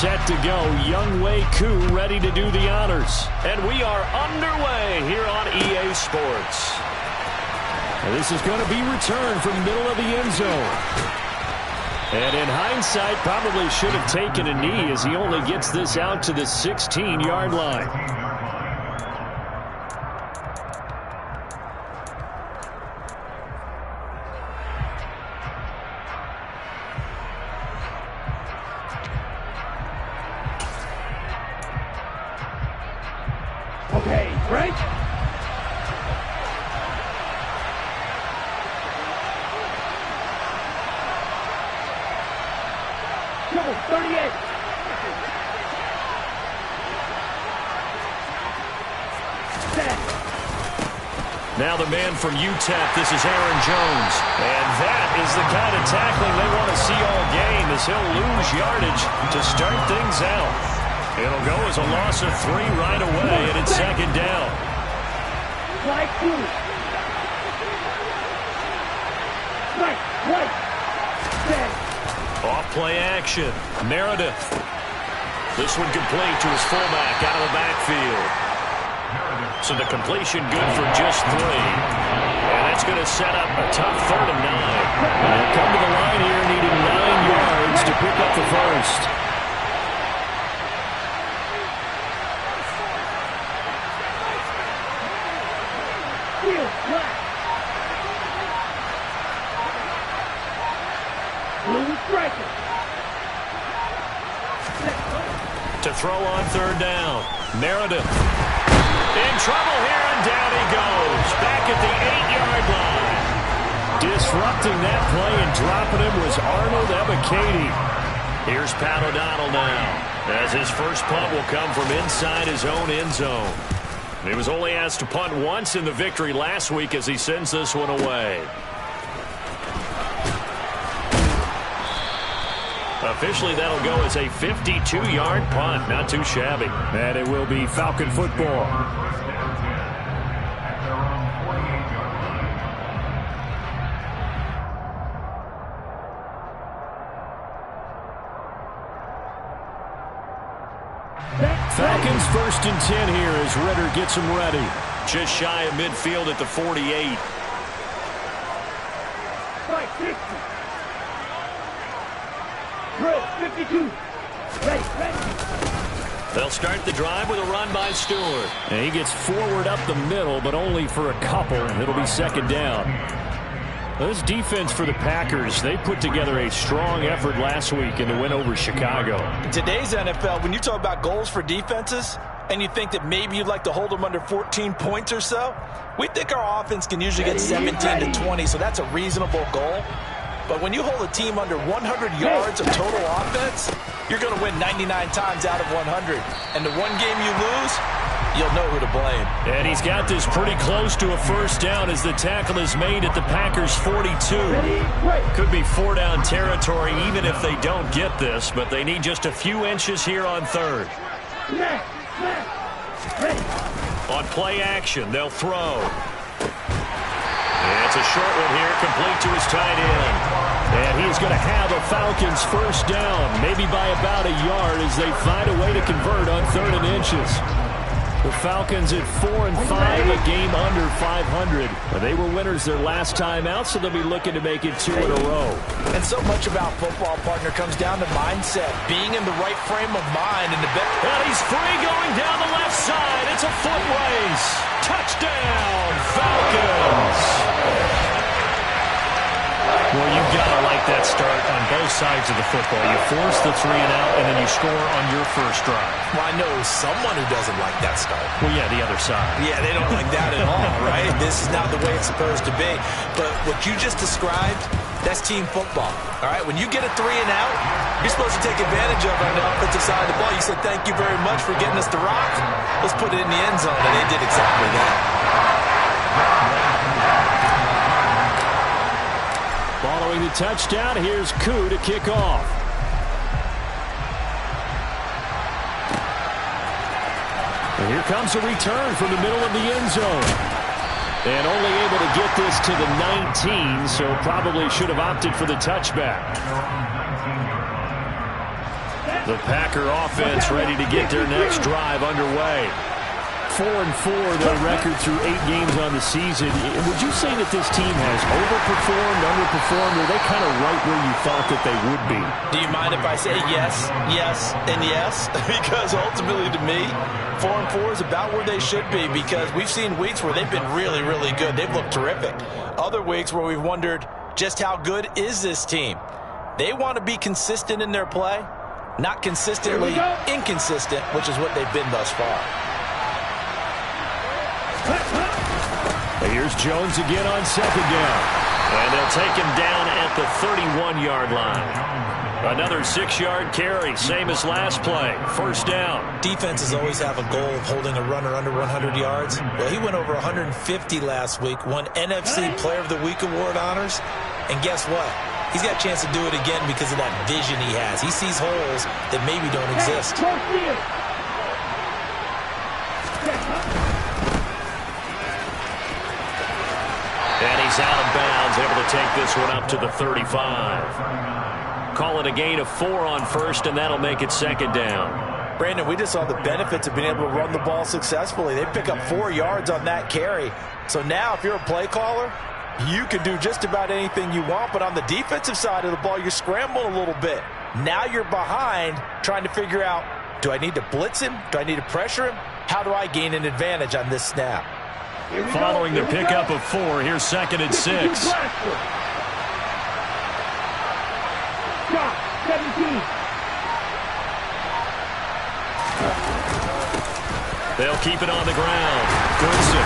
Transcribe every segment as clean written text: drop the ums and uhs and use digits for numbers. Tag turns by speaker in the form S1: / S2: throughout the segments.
S1: set to go. Younghoe Koo ready to do the honors. And we are underway here on EA Sports. And this is going to be returned from middle of the end zone. And in hindsight, probably should have taken a knee as he only gets this out to the 16-yard line.
S2: Okay, Frank. Go, 38. Set.
S1: Now the man from UTEP, this is Aaron Jones. And that is the kind of tackling they want to see all game as he'll lose yardage to start things out. It'll go as a loss of 3 right away, and it's second down.
S2: Right, two. Right. Set.
S1: Off play action. Meredith. This one complete to his fullback out of the backfield. So the completion good for just 3. And that's going to set up a tough 3rd and 9. They'll come to the line here needing 9 yards to pick up the first. To throw on 3rd down. Meredith. In trouble here, and down he goes. Back at the 8-yard line. Disrupting that play and dropping him was Arnold Ebiketie. Here's Pat O'Donnell now, as his first punt will come from inside his own end zone. He was only asked to punt once in the victory last week as he sends this one away. Officially, that'll go as a 52-yard punt. Not too shabby. And it will be Falcon football. Falcons 1st and 10 here as Ritter gets them ready. Just shy of midfield at the 48.
S2: Right, 60. Drill, 52. Ready.
S1: They'll start the drive with a run by Stewart. And he gets forward up the middle, but only for a couple. It'll be second down. This defense for the Packers, they put together a strong effort last week in the win over Chicago.
S3: In today's NFL, when you talk about goals for defenses, and you think that maybe you'd like to hold them under 14 points or so, we think our offense can usually get 17 to 20, so that's a reasonable goal. But when you hold a team under 100 yards of total offense, you're going to win 99 times out of 100. And the one game you lose, you'll know who to blame. And he's got this pretty close to a first down as the tackle is made at the Packers' 42. Could be 4-down territory even if they don't get this, but they need just a few inches here on 3rd. On play action, they'll throw. It's a short one here, complete to his tight end. And he's going to have a Falcons first down, maybe by about a yard as they find a way to convert on 3rd and inches. The Falcons at 4-5, a game under 500. They were winners their last time out, so they'll be looking to make it 2 in a row. And so much about football, partner, comes down to mindset, being in the right frame of mind. And he's free going down the left side. It's a foot race. Touchdown, Falcons. Well, you've got to like that start on both sides of the football. You force the 3 and out, and then you score on your first drive. Well, I know someone who doesn't like that start.
S1: Well, yeah, the other side.
S3: Yeah, they don't like that at all, right? This is not the way it's supposed to be. But what you just described, that's team football, all right? When you get a 3 and out, you're supposed to take advantage of it on the offensive side of the ball. You said, thank you very much for getting us the rock. Let's put it in the end zone, and they did exactly that.
S1: Following the touchdown, here's Koo to kick off. And here comes a return from the middle of the end zone. And only able to get this to the 19, so probably should have opted for the touchback. The Packer offense ready to get their next drive underway. 4-4 their record through 8 games on the season. Would you say that this team has overperformed, underperformed, or are they kind of right where you thought that they would be?
S3: Do you mind if I say yes, yes, and yes? Because ultimately to me, 4-4 is about where they should be, because we've seen weeks where they've been really, really good. They've looked terrific. Other weeks where we've wondered just how good is this team. They want to be consistent in their play, not consistently inconsistent, which is what they've been thus far.
S1: Here's Jones again on second down. And they'll take him down at the 31-yard line. Another 6-yard carry, same as last play. First down.
S3: Defenses always have a goal of holding a runner under 100 yards. Well, he went over 150 last week, won NFC Player of the Week award honors. And guess what? He's got a chance to do it again because of that vision he has. He sees holes that maybe don't exist.
S1: And he's out of bounds, able to take this one up to the 35. Call it a gain of 4 on first, and that'll make it second down.
S3: Brandon, we just saw the benefits of being able to run the ball successfully. They pick up 4 yards on that carry. So now if you're a play caller, you can do just about anything you want, but on the defensive side of the ball, you're scrambling a little bit. Now you're behind trying to figure out, do I need to blitz him? Do I need to pressure him? How do I gain an advantage on this snap?
S1: Following the pickup of 4, here's second and 6.
S2: Stop, 17.
S1: They'll keep it on the ground. Goodson.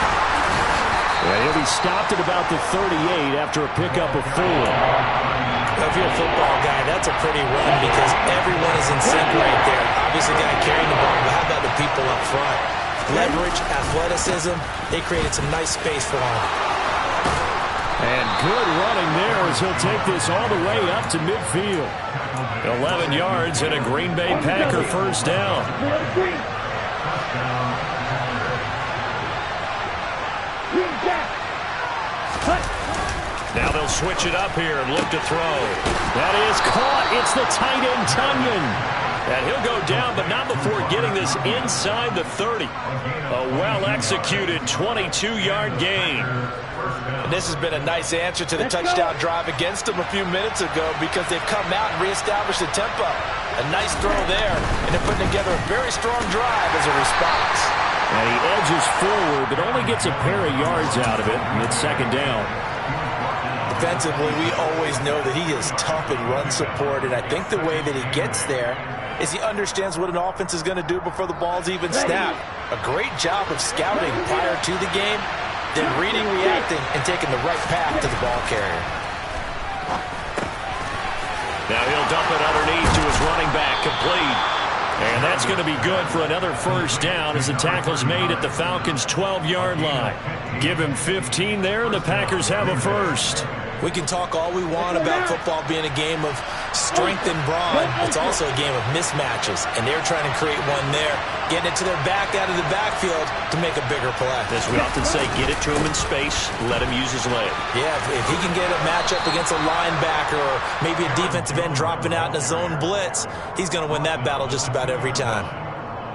S1: And he'll be stopped at about the 38 after a pickup of 4.
S3: If you're a football guy, that's a pretty run because everyone is in sync right there. Obviously, the guy carrying the ball, but how about the people up front? Leverage, athleticism, they created some nice space for him.
S1: And good running there as he'll take this all the way up to midfield. 11 yards and a Green Bay Packer first down. Now they'll switch it up here and look to throw. That is caught. It's the tight end, Tunyon. And he'll go down, but not before getting this inside the 30. A well-executed 22-yard gain.
S3: And this has been a nice answer to the touchdown drive against them a few minutes ago because they've come out and reestablished the tempo. A nice throw there, and they're putting together a very strong drive as a response.
S1: And he edges forward, but only gets a pair of yards out of it, and it's second down.
S3: Defensively, we always know that he is tough in run support, and I think the way that he gets there is he understands what an offense is going to do before the ball's even snapped. A great job of scouting prior to the game, then reading, reacting, and taking the right path to the ball carrier.
S1: Now he'll dump it underneath to his running back, complete. And that's going to be good for another first down as the tackle's made at the Falcons' 12-yard line. Give him 15 there, and the Packers have a first.
S3: We can talk all we want about football being a game of strength and brawn. It's also a game of mismatches, and they're trying to create one there, getting it to their back out of the backfield to make a bigger play.
S1: As we often say, get it to him in space, let him use his leg.
S3: Yeah, if he can get a matchup against a linebacker or maybe a defensive end dropping out in a zone blitz, he's going to win that battle just about every time.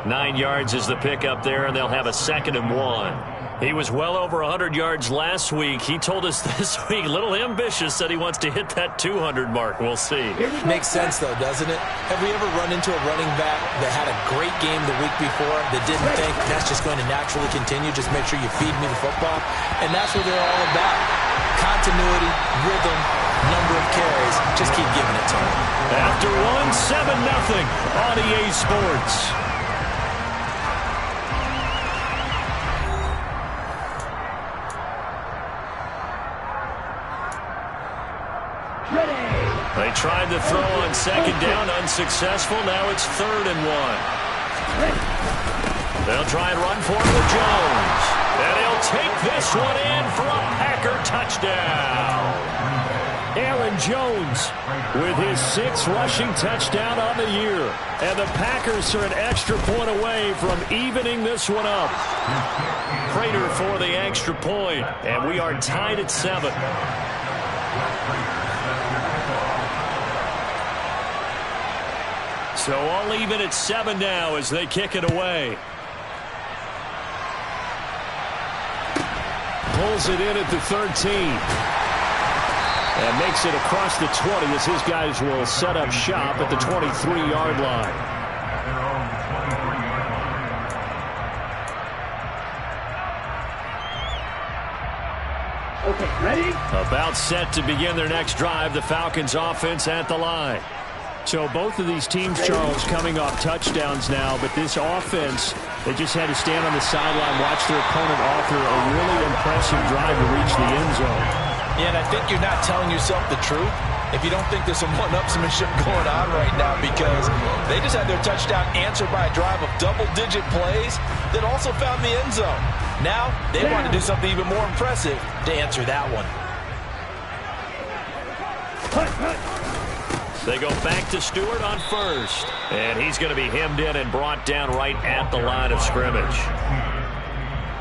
S1: 9 yards is the pickup there, and they'll have a 2nd and 1. He was well over 100 yards last week. He told us this week, a little ambitious, said he wants to hit that 200 mark. We'll see.
S3: Makes sense, though, doesn't it? Have we ever run into a running back that had a great game the week before that didn't think that's just going to naturally continue? Just make sure you feed me the football. And that's what they're all about. Continuity, rhythm, number of carries. Just keep giving it to him.
S1: After 7-0 on EA Sports. They tried to throw on second down, unsuccessful. Now it's 3rd and 1. They'll try and run for it with Jones. And he'll take this one in for a Packer touchdown. Aaron Jones with his 6th rushing touchdown on the year. And the Packers are an extra point away from evening this one up. Prater for the extra point. And we are tied at 7. So all even at 7 now as they kick it away. Pulls it in at the 13. And makes it across the 20 as his guys will set up shop at the 23-yard line.
S2: Okay, ready?
S1: About set to begin their next drive. The Falcons offense at the line. So both of these teams, Charles, coming off touchdowns now, but this offense, they just had to stand on the sideline, watch their opponent author a really impressive drive to reach the end zone.
S3: Yeah, and I think you're not telling yourself the truth if you don't think there's some one-upsmanship going on right now, because they just had their touchdown answered by a drive of double-digit plays that also found the end zone. Now, they want to do something even more impressive to answer that one.
S1: They go back to Stewart on first. And he's going to be hemmed in and brought down right at the line of scrimmage.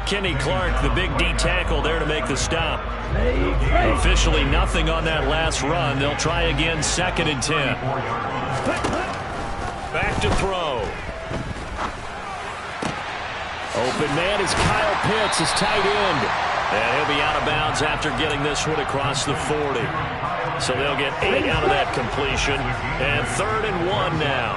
S1: Kenny Clark, the big D tackle, there to make the stop. Officially nothing on that last run. They'll try again, 2nd and 10. Back to throw. Open man is Kyle Pitts, his tight end. And he'll be out of bounds after getting this one across the 40. So they'll get 8 out of that completion. And 3rd and 1 now.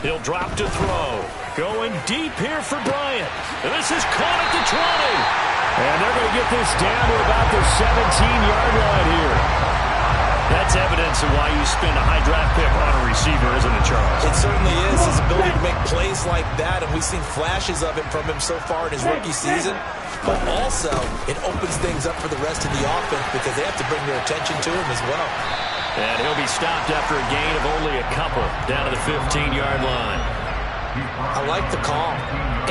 S1: He'll drop to throw. Going deep here for Bryant. And this is caught at the 20. And they're going to get this down to about the 17-yard line here. That's evidence of why you spend a high draft pick on a receiver, isn't it, Charles?
S3: It certainly is. His ability to make plays like that, and we've seen flashes of it from him so far in his rookie season. But also, it opens things up for the rest of the offense because they have to bring their attention to him as well.
S1: And he'll be stopped after a gain of only a couple down to the 15-yard line.
S3: I like the call.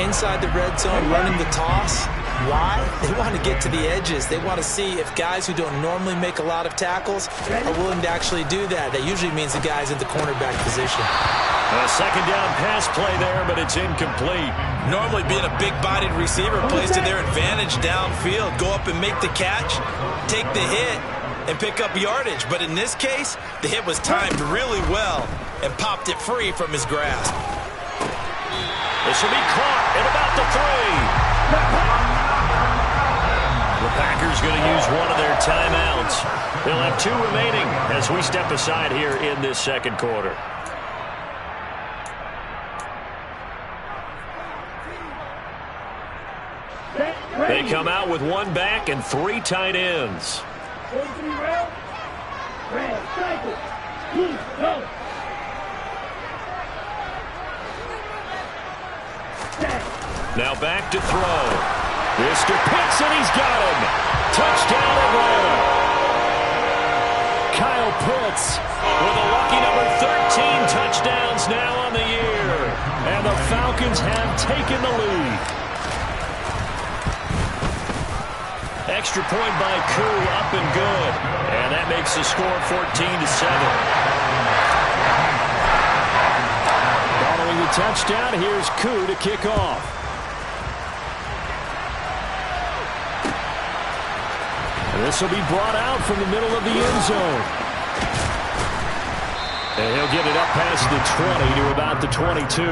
S3: Inside the red zone, running the toss. Why? They want to get to the edges. They want to see if guys who don't normally make a lot of tackles are willing to actually do that. That usually means the guy's in the cornerback position.
S1: A second down pass play there, but it's incomplete.
S3: Normally being a big-bodied receiver plays to their advantage downfield. Go up and make the catch, take the hit, and pick up yardage. But in this case, the hit was timed really well and popped it free from his grasp.
S1: This will be caught at about the 3. The Packers going to use one of their timeouts. They'll have 2 remaining as we step aside here in this second quarter. They come out with 1 back and 3 tight ends. Now back to throw. Mr. Pitts, and he's got him. Touchdown, Atlanta. Kyle Pitts with a lucky number 13 touchdowns now on the year. And the Falcons have taken the lead. Extra point by Koo, up and good. And that makes the score 14-7. Following the touchdown, here's Koo to kick off. This will be brought out from the middle of the end zone. And he'll get it up past the 20 to about the 22.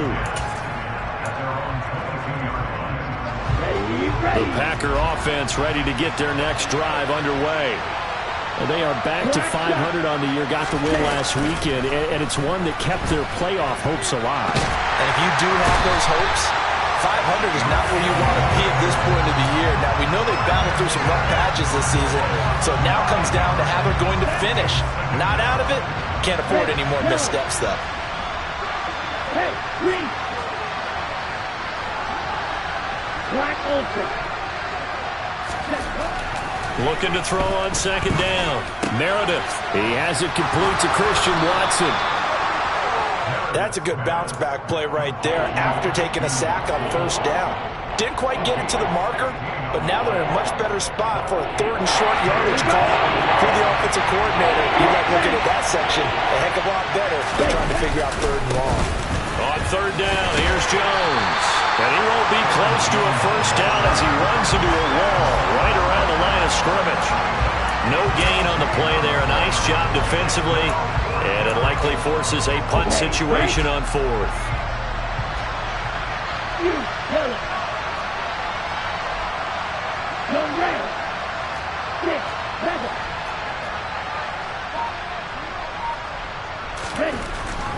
S1: The Packer offense ready to get their next drive underway. And they are back to 500 on the year, got the win last weekend, and it's one that kept their playoff hopes alive.
S3: And if you do have those hopes, 500 is not where you want to be at this point of the year. Now, we know they've battled through some rough patches this season, so it now comes down to how they're going to finish. Not out of it. Can't afford any more missteps, though.
S2: Hey, green. Black Olsen.
S1: Looking to throw on second down. Meredith. He has it complete to Christian Watson.
S3: That's a good bounce-back play right there after taking a sack on first down. Didn't quite get it to the marker, but now they're in a much better spot for a 3rd and short yardage call for the offensive coordinator. You like looking at that section a heck of a lot better than trying to figure out 3rd and long.
S1: On 3rd down, here's Jones. And he won't be close to a first down as he runs into a wall right around the line of of scrimmage. No gain on the play there. A nice job defensively. And it likely forces a punt situation on 4th.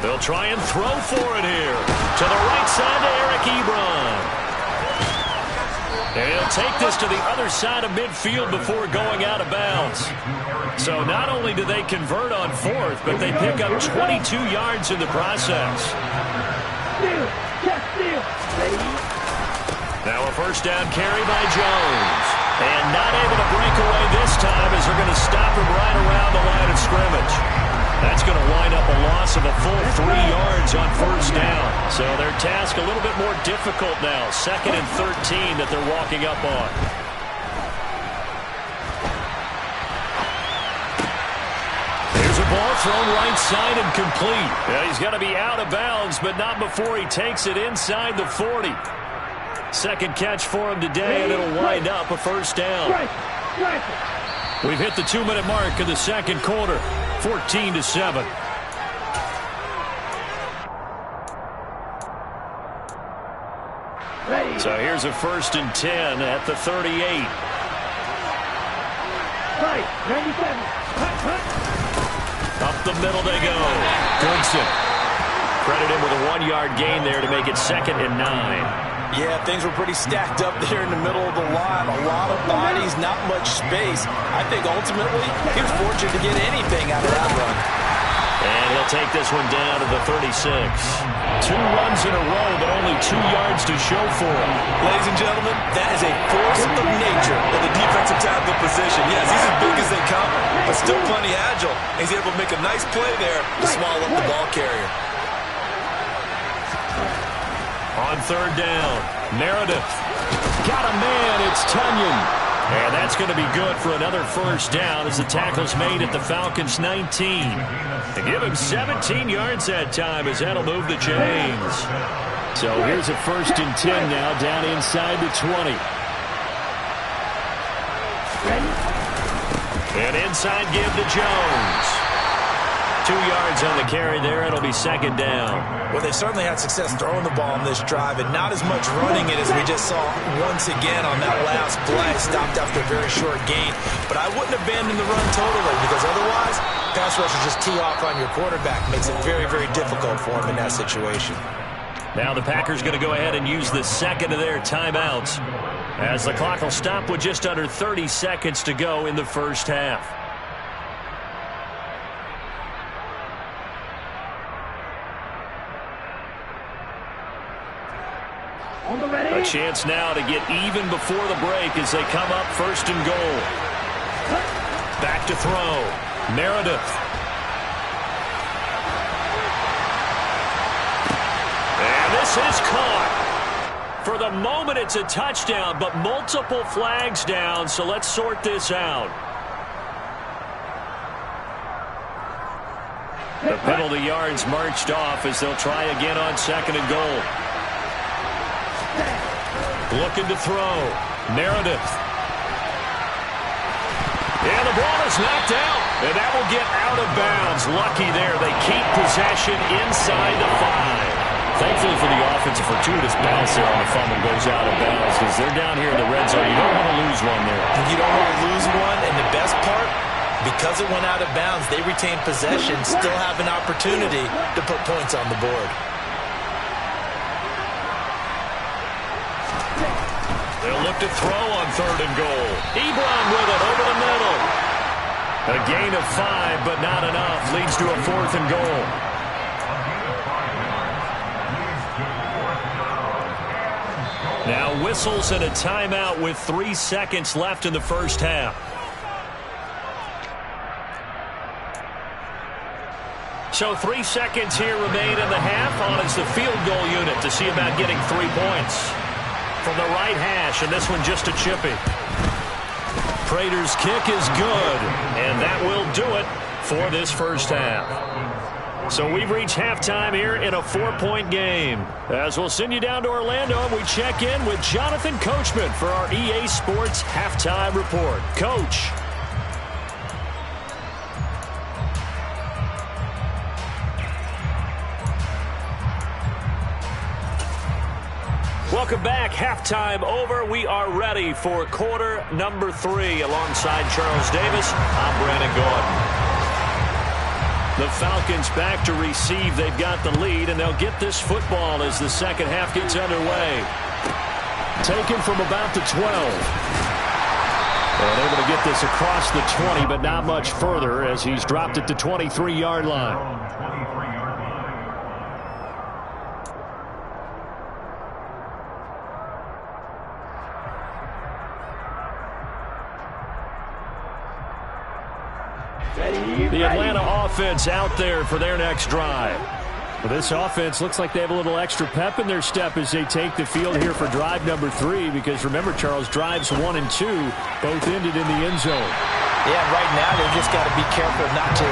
S1: They'll try and throw for it here. To the right side to Eric Ebron. And he'll take this to the other side of midfield before going out of bounds. So not only do they convert on 4th, but they pick up 22 yards in the process. Now a first down carry by Jones. And not able to break away this time as they're going to stop him right around the line of scrimmage. That's going to wind up a loss of a full 3 yards on first down. So their task a little bit more difficult now. 2nd and 13 that they're walking up on. Here's a ball thrown right side and complete. Yeah, he's going to be out of bounds, but not before he takes it inside the 40. Second catch for him today, and it'll wind up a first down. We've hit the 2-minute mark in the second quarter. 14-7. So here's a 1st and 10 at the 38. Up the middle they go. Goodson. Credit him with a 1-yard gain there to make it 2nd and 9.
S3: Yeah, things were pretty stacked up there in the middle of the line. A lot of bodies, not much space. I think ultimately he was fortunate to get anything out of that run.
S1: And he'll take this one down to the 36. 2 runs in a row, but only 2 yards to show for him.
S3: Ladies and gentlemen, that is a force of nature in the defensive tackle position. Yes, he's as big as they come, but still plenty agile. He's able to make a nice play there to small up the ball carrier.
S1: On 3rd down, Meredith. Got a man, it's Tunyon. And that's going to be good for another first down as the tackle's made at the Falcons' 19. They give him 17 yards that time as that'll move the chains. So here's a 1st and 10 now down inside the 20. And inside give to Jones. 2 yards on the carry there. It'll be 2nd down.
S3: Well, they certainly had success throwing the ball on this drive and not as much running it as we just saw once again on that last play. Stopped after a very short gain. But I wouldn't abandon the run totally because otherwise, pass rush will just tee off on your quarterback. Makes it very, very difficult for him in that situation.
S1: Now the Packers going to go ahead and use the 2nd of their timeouts as the clock will stop with just under 30 seconds to go in the first half. A chance now to get even before the break as they come up 1st and goal. Back to throw. Meredith. And this is caught. For the moment, it's a touchdown, but multiple flags down, so let's sort this out. The penalty yards marched off as they'll try again on 2nd and goal. Looking to throw. Meredith. And the ball is knocked out. And that will get out of bounds. Lucky there. They keep possession inside the 5. Thankfully for the offense, a fortuitous bounce there on the fumble goes out of bounds because they're down here in the red zone. You don't want to lose one there.
S3: You don't want to lose one. And the best part, because it went out of bounds, they retain possession, still have an opportunity to put points on the board.
S1: They'll look to throw on 3rd and goal. Ebron with it over the middle. A gain of 5, but not enough. Leads to a 4th and goal. Now whistles and a timeout with 3 seconds left in the first half. So 3 seconds here remain in the half. On is the field goal unit to see about getting 3 points. From the right hash, and this one just a chippy. Prater's kick is good, and that will do it for this first half. So we've reached halftime here in a 4-point game. As we'll send you down to Orlando, and we check in with Jonathan Coachman for our EA Sports Halftime Report. Coach. Welcome back. Halftime over. We are ready for quarter number 3. Alongside Charles Davis, I'm Brandon Gordon. The Falcons back to receive. They've got the lead, and they'll get this football as the second half gets underway. Taken from about the 12. And able to get this across the 20, but not much further as he's dropped at the 23-yard line. The Atlanta offense out there for their next drive. Well, this offense looks like they have a little extra pep in their step as they take the field here for drive number 3, because remember, Charles, drives 1 and 2 both ended in the end zone.
S3: Yeah, right now they've just got to be careful not to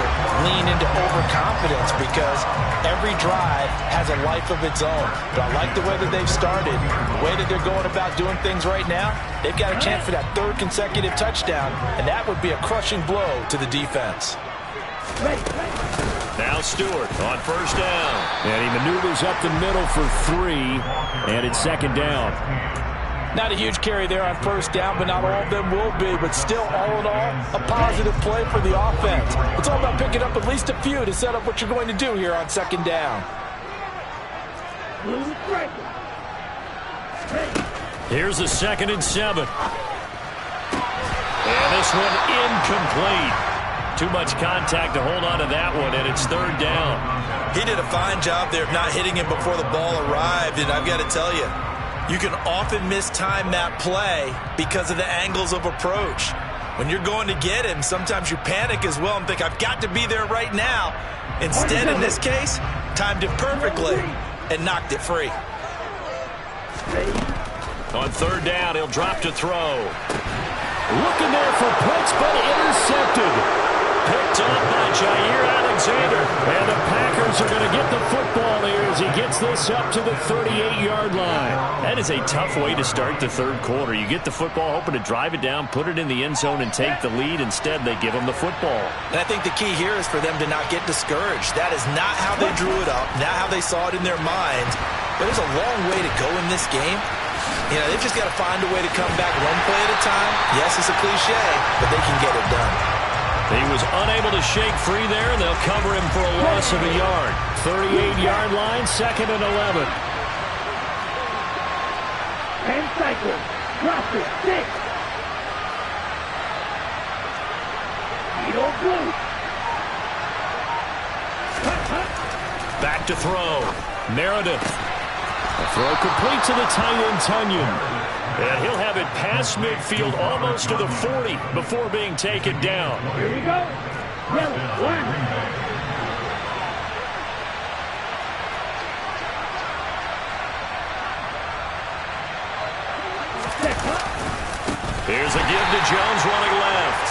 S3: lean into overconfidence, because every drive has a life of its own. But I like the way that they've started, the way that they're going about doing things right now. They've got a chance for that 3rd consecutive touchdown, and that would be a crushing blow to the defense.
S1: Now Stewart on first down. And he maneuvers up the middle for 3, and it's second down.
S3: Not a huge carry there on first down, but not all of them will be. But still, all in all, a positive play for the offense. It's all about picking up at least a few to set up what you're going to do here on second down.
S1: Here's the 2nd and 7. And this one incomplete. Too much contact to hold on to that one, and it's 3rd down.
S4: He did a fine job there of not hitting him before the ball arrived, and I've got to tell you, you can often mistime that play because of the angles of approach. When you're going to get him, sometimes you panic as well and think, I've got to be there right now. Instead, in this case, timed it perfectly and knocked it free.
S1: On 3rd down, he'll drop to throw. Looking there for Pitts, but intercepted. Picked up by Jair Alexander. And the Packers are going to get the football here as he gets this up to the 38-yard line. That is a tough way to start the 3rd quarter. You get the football, hoping to drive it down, put it in the end zone, and take the lead. Instead, they give him the football.
S3: And I think the key here is for them to not get discouraged. That is not how they drew it up, not how they saw it in their minds. But there's a long way to go in this game. You know, they've just got to find a way to come back one play at a time. Yes, it's a cliche, but they can get it done.
S1: He was unable to shake free there, and they'll cover him for a loss of a yard. 38-yard line, 2nd and 11.
S2: And cycle. Drop it. 6. Eagle blue.
S1: Back to throw. Meredith. A throw complete to the tight end, Tunyon. And he'll have it past midfield almost to the 40 before being taken down.
S2: Here we go. Yellow, 1.
S1: Here's a give to Jones running left.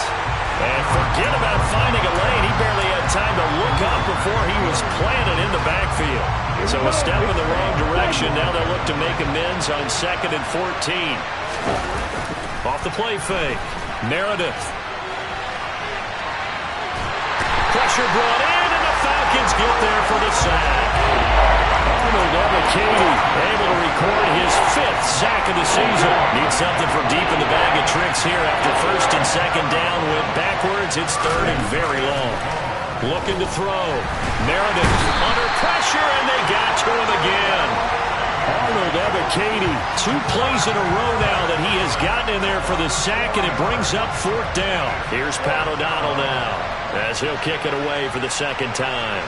S1: And forget about finding a lane. He barely had time to look up before he was planted in the backfield. So a step in the wrong direction. Now they'll look to make amends on 2nd and 14. Off the play fake. Meredith. Pressure brought in, and the Falcons get there for the sack. Arnold Ebiketie able to record his 5th sack of the season. Needs something from deep in the bag of tricks here after 1st and 2nd down. Went backwards. It's 3rd and very long. Looking to throw. Meredith under pressure, and they got to him again. Arnold Ebiketie, 2 plays in a row now that he has gotten in there for the sack, and it brings up 4th down. Here's Pat O'Donnell now as he'll kick it away for the 2nd time.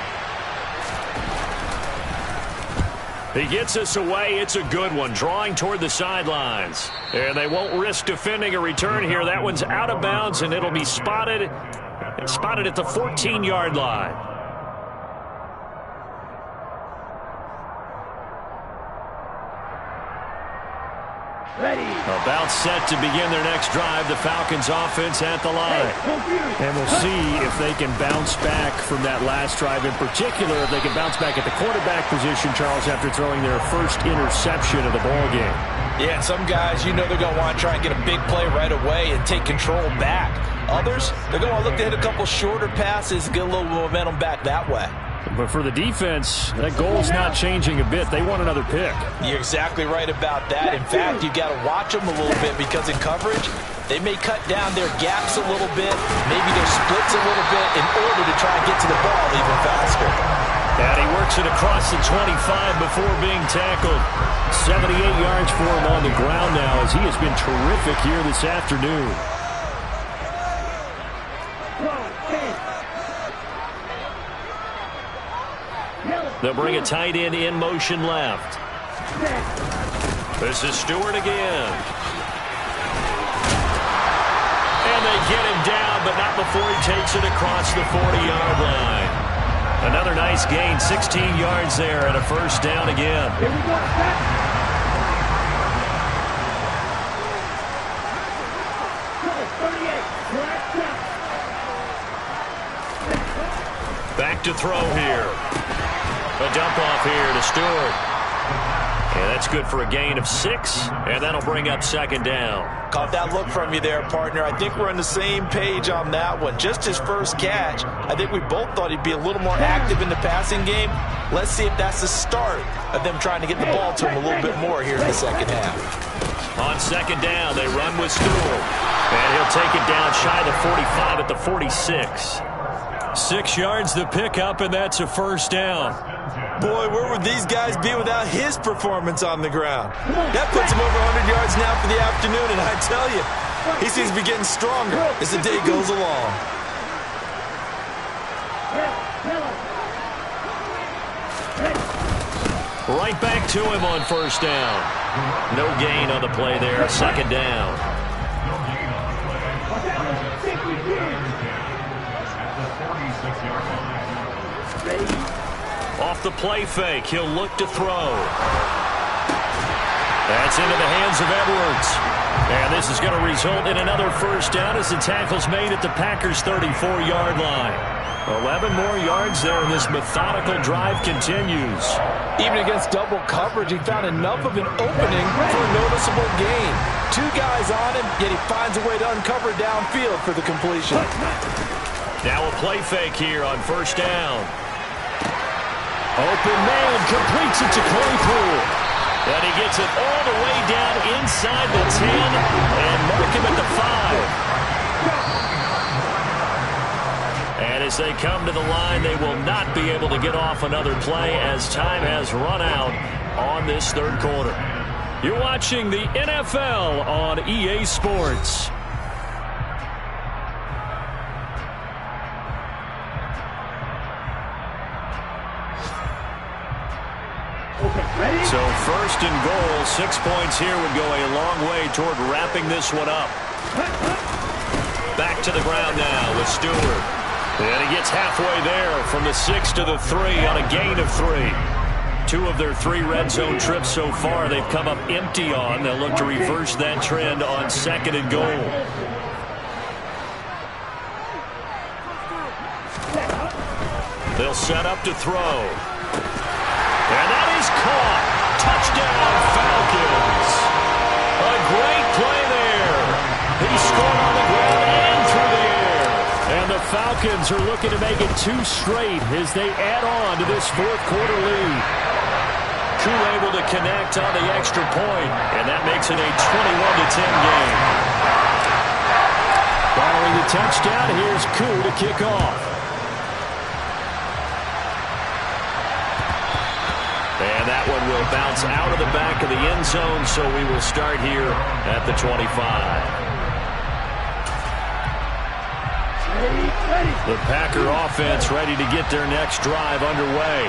S1: He gets us away. It's a good one, drawing toward the sidelines. And they won't risk defending a return here. That one's out of bounds, and it'll be spotted at the 14-yard line.
S2: Ready.
S1: About set to begin their next drive. The Falcons offense at the line. And we'll see if they can bounce back from that last drive. In particular, if they can bounce back at the quarterback position, Charles, after throwing their first interception of the ball game.
S3: Yeah, and some guys, you know they're going to want to try and get a big play right away and take control back. Others, they're going to look to hit a couple shorter passes and get a little momentum back that way.
S1: But for the defense, that goal's not changing a bit. They want another pick.
S3: You're exactly right about that. In fact, you've got to watch them a little bit because in coverage, they may cut down their gaps a little bit, maybe their splits a little bit in order to try and get to the ball even faster.
S1: And he works it across the 25 before being tackled. 78 yards for him on the ground now as he has been terrific here this afternoon. They'll bring a tight end in motion left. This is Stewart again. And they get him down, but not before he takes it across the 40-yard line. Another nice gain, 16 yards there, and a first down again.
S2: Here we go.
S1: Back to throw here. A dump off here to Stewart. And that's good for a gain of 6, and that'll bring up second down.
S3: Caught that look from you there, partner. I think we're on the same page on that one. Just his first catch. I think we both thought he'd be a little more active in the passing game. Let's see if that's the start of them trying to get the ball to him a little bit more here in the second half.
S1: On second down, they run with Stewart. And he'll take it down shy of the 45 at the 46. 6 yards the pickup, and that's a first down.
S4: Boy, where would these guys be without his performance on the ground? That puts him over 100 yards now for the afternoon, and I tell you, he seems to be getting stronger as the day goes along.
S1: Right back to him on first down. No gain on the play there, second down. Off the play fake, he'll look to throw. That's into the hands of Edwards. And this is going to result in another first down as the tackle's made at the Packers' 34-yard line. 11 more yards there, and this methodical drive continues.
S3: Even against double coverage, he found enough of an opening for a noticeable gain. 2 guys on him, yet he finds a way to uncover downfield for the completion.
S1: Now a play fake here on first down. Open man, completes it to Claypool. And he gets it all the way down inside the 10 and mark him at the 5. And as they come to the line, they will not be able to get off another play as time has run out on this third quarter. You're watching the NFL on EA Sports. So first and goal, 6 points here would go a long way toward wrapping this one up. Back to the ground now with Stewart. And he gets halfway there from the 6 to the 3 on a gain of 3. 2 of their 3 red zone trips so far they've come up empty on. They'll look to reverse that trend on second and goal. They'll set up to throw. And that is caught. Touchdown, Falcons. A great play there. He scored on the ground and through the air. And the Falcons are looking to make it 2 straight as they add on to this fourth quarter lead. Koo able to connect on the extra point, and that makes it a 21-10 game. Following the touchdown, here's Koo to kick off. And that one will bounce out of the back of the end zone, so we will start here at the 25. The Packer offense ready to get their next drive underway.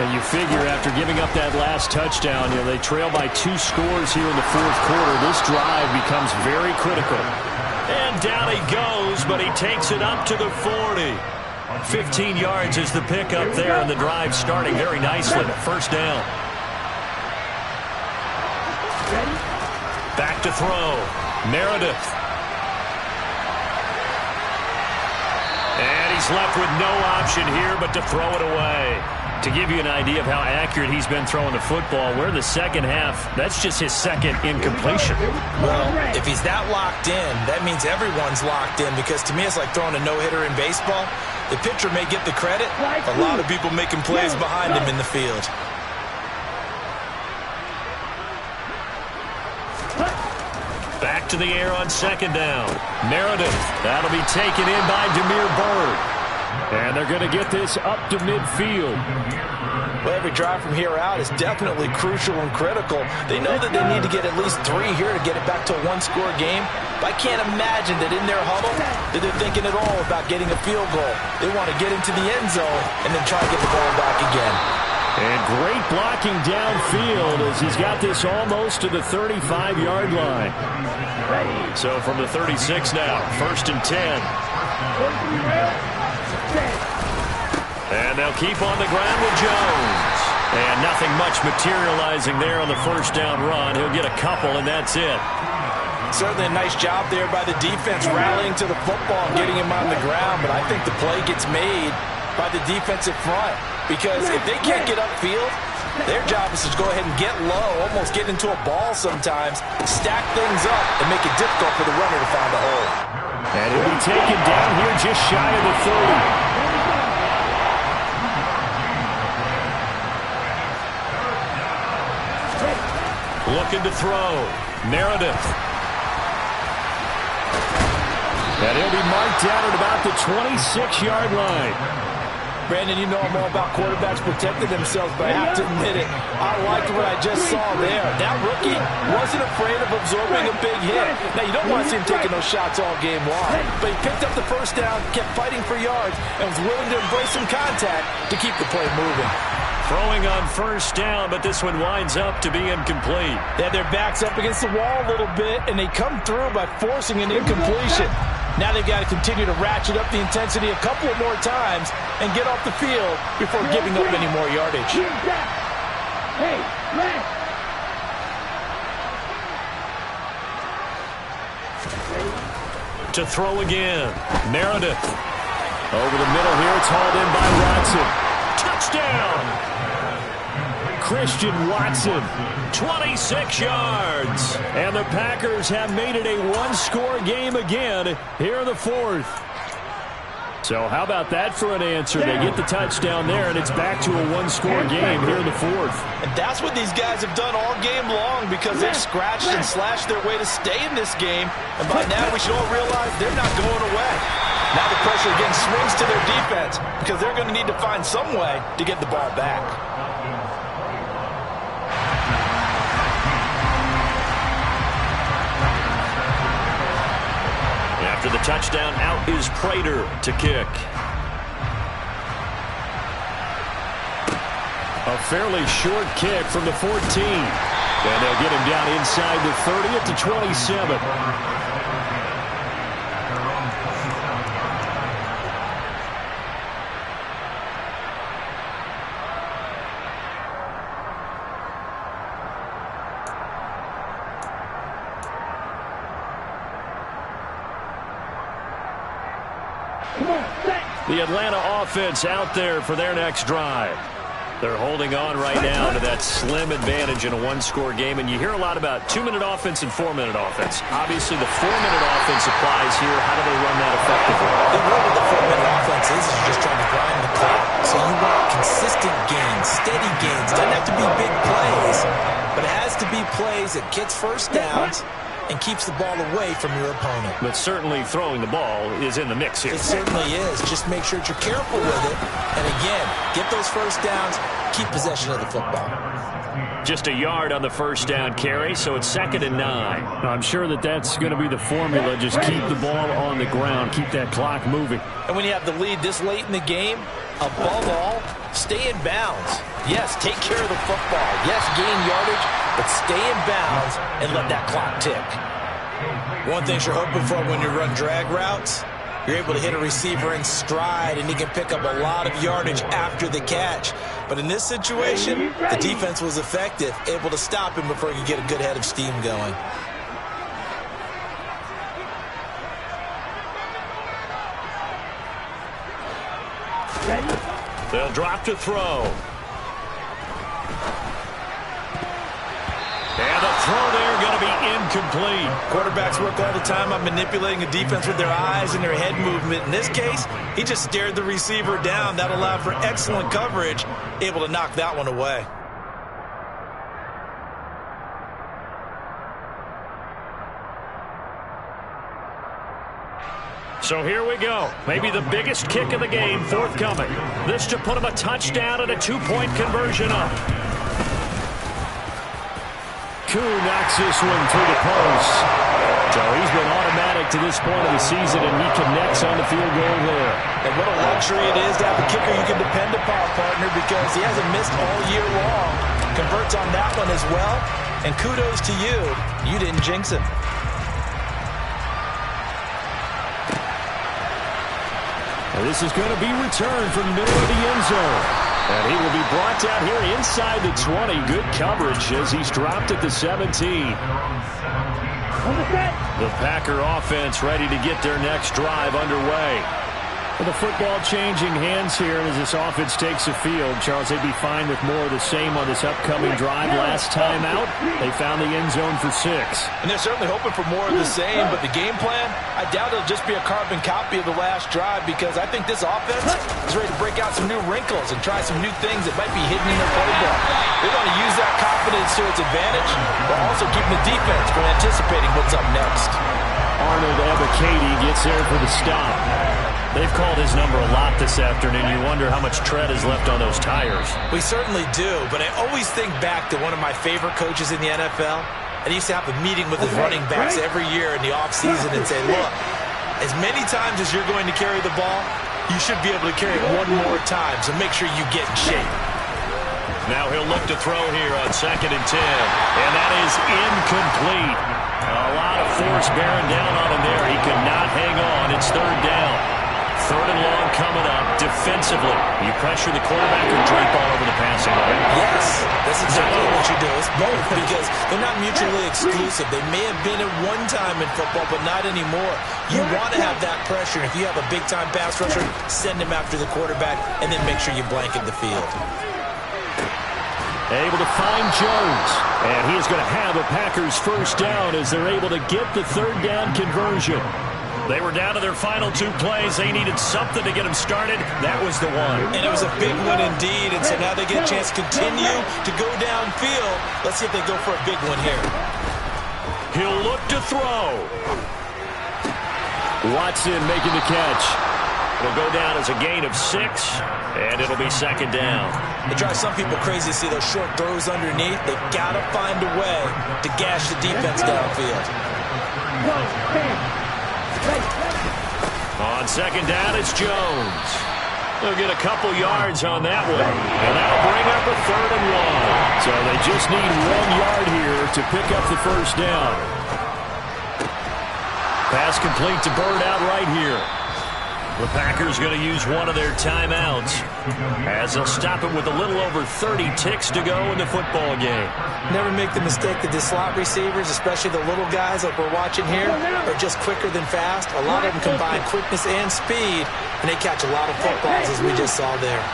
S1: And you figure after giving up that last touchdown, they trail by 2 scores here in the fourth quarter. This drive becomes very critical. And down he goes, but he takes it up to the 40. 15 yards is the pickup there, and the drive starting very nicely. First down. Back to throw. Meredith. And he's left with no option here but to throw it away. To give you an idea of how accurate he's been throwing the football, we're in the second half. That's just his second incompletion.
S4: Well, if he's that locked in, that means everyone's locked in, because to me it's like throwing a no-hitter in baseball. The pitcher may get the credit. A lot of people making plays behind him in the field.
S1: Back to the air on second down. Meredith. That'll be taken in by Damiere Byrd. And they're going to get this up to midfield.
S3: Well, every drive from here out is definitely crucial and critical. They know that they need to get at least 3 here to get it back to a one-score game. But I can't imagine that in their huddle that they're thinking at all about getting a field goal. They want to get into the end zone and then try to get the ball back again.
S1: And great blocking downfield as he's got this almost to the 35-yard line. So from the 36 now, 1st and 10. And they'll keep on the ground with Jones. And nothing much materializing there on the first down run. He'll get a couple, and that's it.
S3: Certainly a nice job there by the defense rallying to the football and getting him on the ground. But I think the play gets made by the defensive front. Because if they can't get upfield, their job is to go ahead and get low, almost get into a ball sometimes, stack things up, and make it difficult for the runner to find a hole.
S1: And he'll be taken down here just shy of the 30. Looking to throw. Meredith. And he'll be marked down at about the 26-yard line.
S3: Brandon, you know I'm all about quarterbacks protecting themselves, but I have to admit it, I liked what I just saw there. That rookie wasn't afraid of absorbing a big hit. Now, you don't want to see him taking those shots all game long, but he picked up the first down, kept fighting for yards, and was willing to embrace some contact to keep the play moving.
S1: Throwing on first down, but this one winds up to be incomplete.
S3: They had their backs up against the wall a little bit, and they come through by forcing an incompletion. Now they've got to continue to ratchet up the intensity a couple of more times and get off the field before giving up any more yardage.
S1: To throw again. Meredith. Over the middle here, it's hauled in by Watson. Touchdown! Christian Watson, 26 yards. And the Packers have made it a one-score game again here in the 4th. So how about that for an answer? They get the touchdown there, and it's back to a one-score game here in the 4th.
S3: And that's what these guys have done all game long, because they've scratched and slashed their way to stay in this game. And by now we should all realize they're not going away. Now the pressure again swings to their defense, because they're going to need to find some way to get the ball back.
S1: After the touchdown, out is Prater to kick. A fairly short kick from the 14. And they'll get him down inside the 30 at the 27. The Atlanta offense out there for their next drive. They're holding on right now to that slim advantage in a one-score game. And you hear a lot about 2-minute offense and 4-minute offense. Obviously, the 4-minute offense applies here. How do they run that effectively?
S4: The role of the 4-minute offense is just trying to grind the clock. So you want consistent gains, steady gains. Doesn't have to be big plays, but it has to be plays that gets first downs and keeps the ball away from your opponent.
S1: But certainly throwing the ball is in the mix here.
S4: It certainly is. Just make sure that you're careful with it. And again, get those first downs, keep possession of the football.
S1: Just a yard on the first down carry, so it's 2nd and 9. I'm sure that that's going to be the formula. Just keep the ball on the ground, keep that clock moving.
S3: And when you have the lead this late in the game, above all, stay in bounds. Yes, take care of the football. Yes, gain yardage, but stay in bounds and let that clock tick.
S4: One thing you're hoping for when you run drag routes, you're able to hit a receiver in stride, and he can pick up a lot of yardage after the catch. But in this situation, the defense was effective, able to stop him before he could get a good head of steam going.
S1: They'll drop to throw. And the throw there going to be incomplete.
S4: Quarterbacks work all the time on manipulating a defense with their eyes and their head movement. In this case, he just stared the receiver down. That allowed for excellent coverage, able to knock that one away.
S1: So here we go. Maybe the biggest kick of the game forthcoming. This to put him a touchdown and a 2-point conversion up. Koo knocks this one through the post. So he's been automatic to this point of the season, and he connects on the field goal there.
S4: And what a luxury it is to have a kicker you can depend upon, partner, because he hasn't missed all year long. Converts on that one as well. And kudos to you. You didn't jinx him.
S1: And this is going to be returned from the middle of the end zone. And he will be brought down here inside the 20. Good coverage as he's dropped at the 17. The Packer offense ready to get their next drive underway. With the football changing hands here as this offense takes the field, Charles, they'd be fine with more of the same on this upcoming drive. Last time out, they found the end zone for 6.
S3: And they're certainly hoping for more of the same, but the game plan, I doubt it'll just be a carbon copy of the last drive, because I think this offense is ready to break out some new wrinkles and try some new things that might be hidden in their playbook. They're going to use that confidence to its advantage, but also keeping the defense from anticipating what's up next.
S1: Arnold Ebiketie gets there for the stop. They've called his number a lot this afternoon. You wonder how much tread is left on those tires.
S4: We certainly do, but I always think back to one of my favorite coaches in the NFL, and he used to have a meeting with his running backs every year in the offseason and say, look, as many times as you're going to carry the ball, you should be able to carry it one more time, so make sure you get in shape.
S1: Now he'll look to throw here on 2nd and 10, and that is incomplete. A lot of force bearing down on him there. He could not hang on. It's 3rd down. 3rd and long coming up. Defensively, you pressure the quarterback or drape all over the passing line?
S4: Yes, that's exactly what you do. It's both, because they're not mutually exclusive. They may have been at one time in football, but not anymore. You want to have that pressure. If you have a big-time pass rusher, send him after the quarterback, and then make sure you blanket the field.
S1: Able to find Jones. And he is going to have a Packers first down as they're able to get the 3rd down conversion. They were down to their final 2 plays. They needed something to get them started. That was the one.
S4: And it was a big one indeed. And so now they get a chance to continue to go downfield. Let's see if they go for a big one here.
S1: He'll look to throw. Watson making the catch. It'll go down as a gain of 6, and it'll be 2nd down.
S4: It drives some people crazy to see those short throws underneath. They've got to find a way to gash the defense downfield.
S1: On 2nd down, it's Jones. They'll get a couple yards on that one, and that'll bring up a 3rd and 1. So they just need 1 yard here to pick up the first down. Pass complete to Bird out right here. The Packers going to use one of their timeouts as they'll stop it with a little over 30 ticks to go in the football game.
S4: Never make the mistake that the slot receivers, especially the little guys like we're watching here, are just quicker than fast. A lot of them combine quickness and speed, and they catch a lot of footballs, as we just saw there.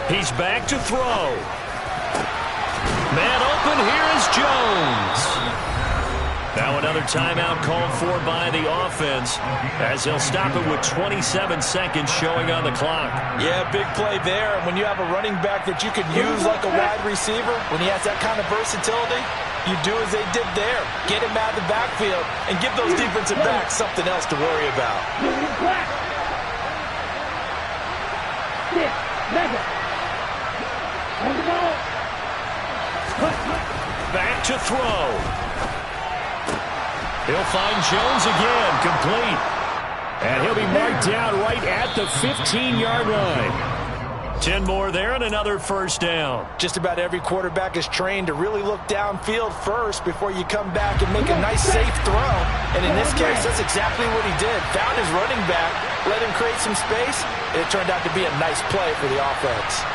S1: He's back to throw. Man open, here is Jones. Now another timeout called for by the offense as they'll stop it with 27 seconds showing on the clock.
S3: Yeah, big play there. And when you have a running back that you can use like a wide receiver, when he has that kind of versatility, you do as they did there. Get him out of the backfield and give those defensive backs something else to worry about.
S1: Back to throw. He'll find Jones again, complete. And he'll be marked down right at the 15-yard line. 10 more there and another first down.
S3: Just about every quarterback is trained to really look downfield first before you come back and make a nice, safe throw. And in this case, that's exactly what he did. Found his running back, let him create some space, and it turned out to be a nice play for the offense.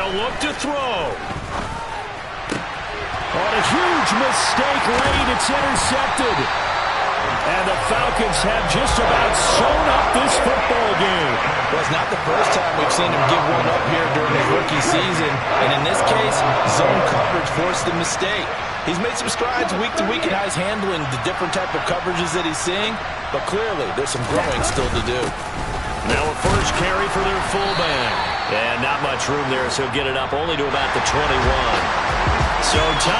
S1: They'll look to throw. On a huge mistake late, it's intercepted. And the Falcons have just about sewn up this football game.
S3: Well, it's not the first time we've seen him give one up here during his rookie season. And in this case, zone coverage forced the mistake. He's made some strides week to week in how he's handling the different type of coverages that he's seeing. But clearly, there's some growing still to do.
S1: Now a first carry for their fullback. And not much room there, so he'll get it up only to about the 21. So time.